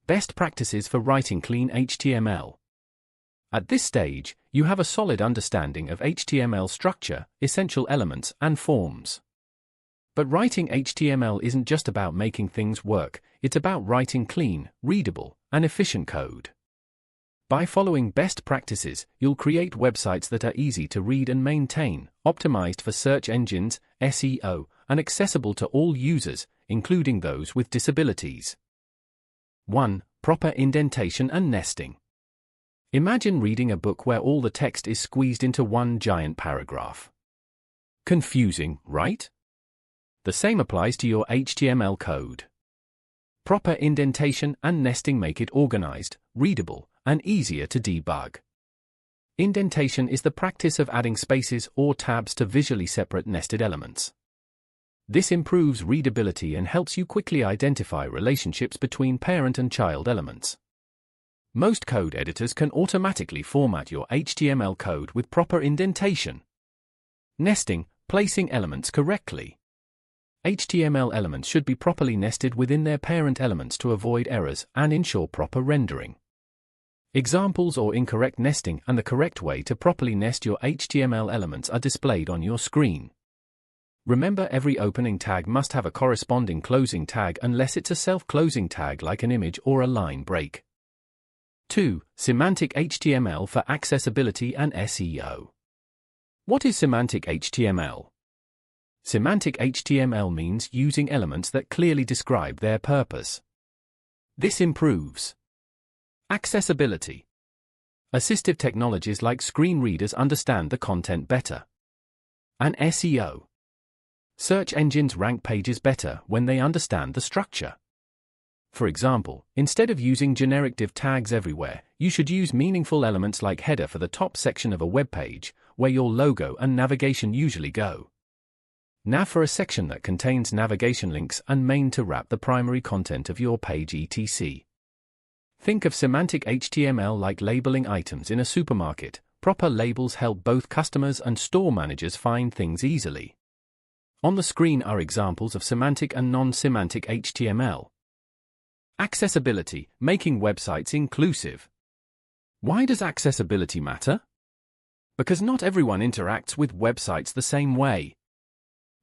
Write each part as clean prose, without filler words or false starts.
Best practices for writing clean HTML. At this stage, you have a solid understanding of HTML structure, essential elements, and forms. But writing HTML isn't just about making things work, it's about writing clean, readable, and efficient code. By following best practices, you'll create websites that are easy to read and maintain, optimized for search engines, SEO, and accessible to all users, including those with disabilities. 1. Proper indentation and nesting. Imagine reading a book where all the text is squeezed into one giant paragraph. Confusing, right? The same applies to your HTML code. Proper indentation and nesting make it organized, readable, and easier to debug. Indentation is the practice of adding spaces or tabs to visually separate nested elements. This improves readability and helps you quickly identify relationships between parent and child elements. Most code editors can automatically format your HTML code with proper indentation. Nesting, placing elements correctly. HTML elements should be properly nested within their parent elements to avoid errors and ensure proper rendering. Examples or incorrect nesting and the correct way to properly nest your HTML elements are displayed on your screen. Remember, every opening tag must have a corresponding closing tag unless it's a self-closing tag like an image or a line break. 2. Semantic HTML for accessibility and SEO. What is semantic HTML? Semantic HTML means using elements that clearly describe their purpose. This improves accessibility. Assistive technologies like screen readers understand the content better. And SEO. Search engines rank pages better when they understand the structure. For example, instead of using generic div tags everywhere, you should use meaningful elements like header for the top section of a web page, where your logo and navigation usually go. Nav for a section that contains navigation links, and main to wrap the primary content of your page etc. Think of semantic HTML like labeling items in a supermarket. Proper labels help both customers and store managers find things easily. On the screen are examples of semantic and non-semantic HTML. Accessibility, making websites inclusive. Why does accessibility matter? Because not everyone interacts with websites the same way.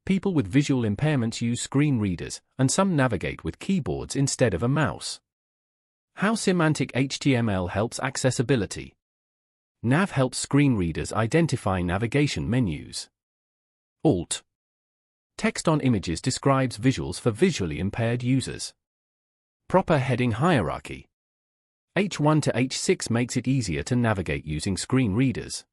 People with visual impairments use screen readers, and some navigate with keyboards instead of a mouse. How semantic HTML helps accessibility. Nav helps screen readers identify navigation menus. Alt. Text on images describes visuals for visually impaired users. Proper heading hierarchy. H1 to H6 makes it easier to navigate using screen readers.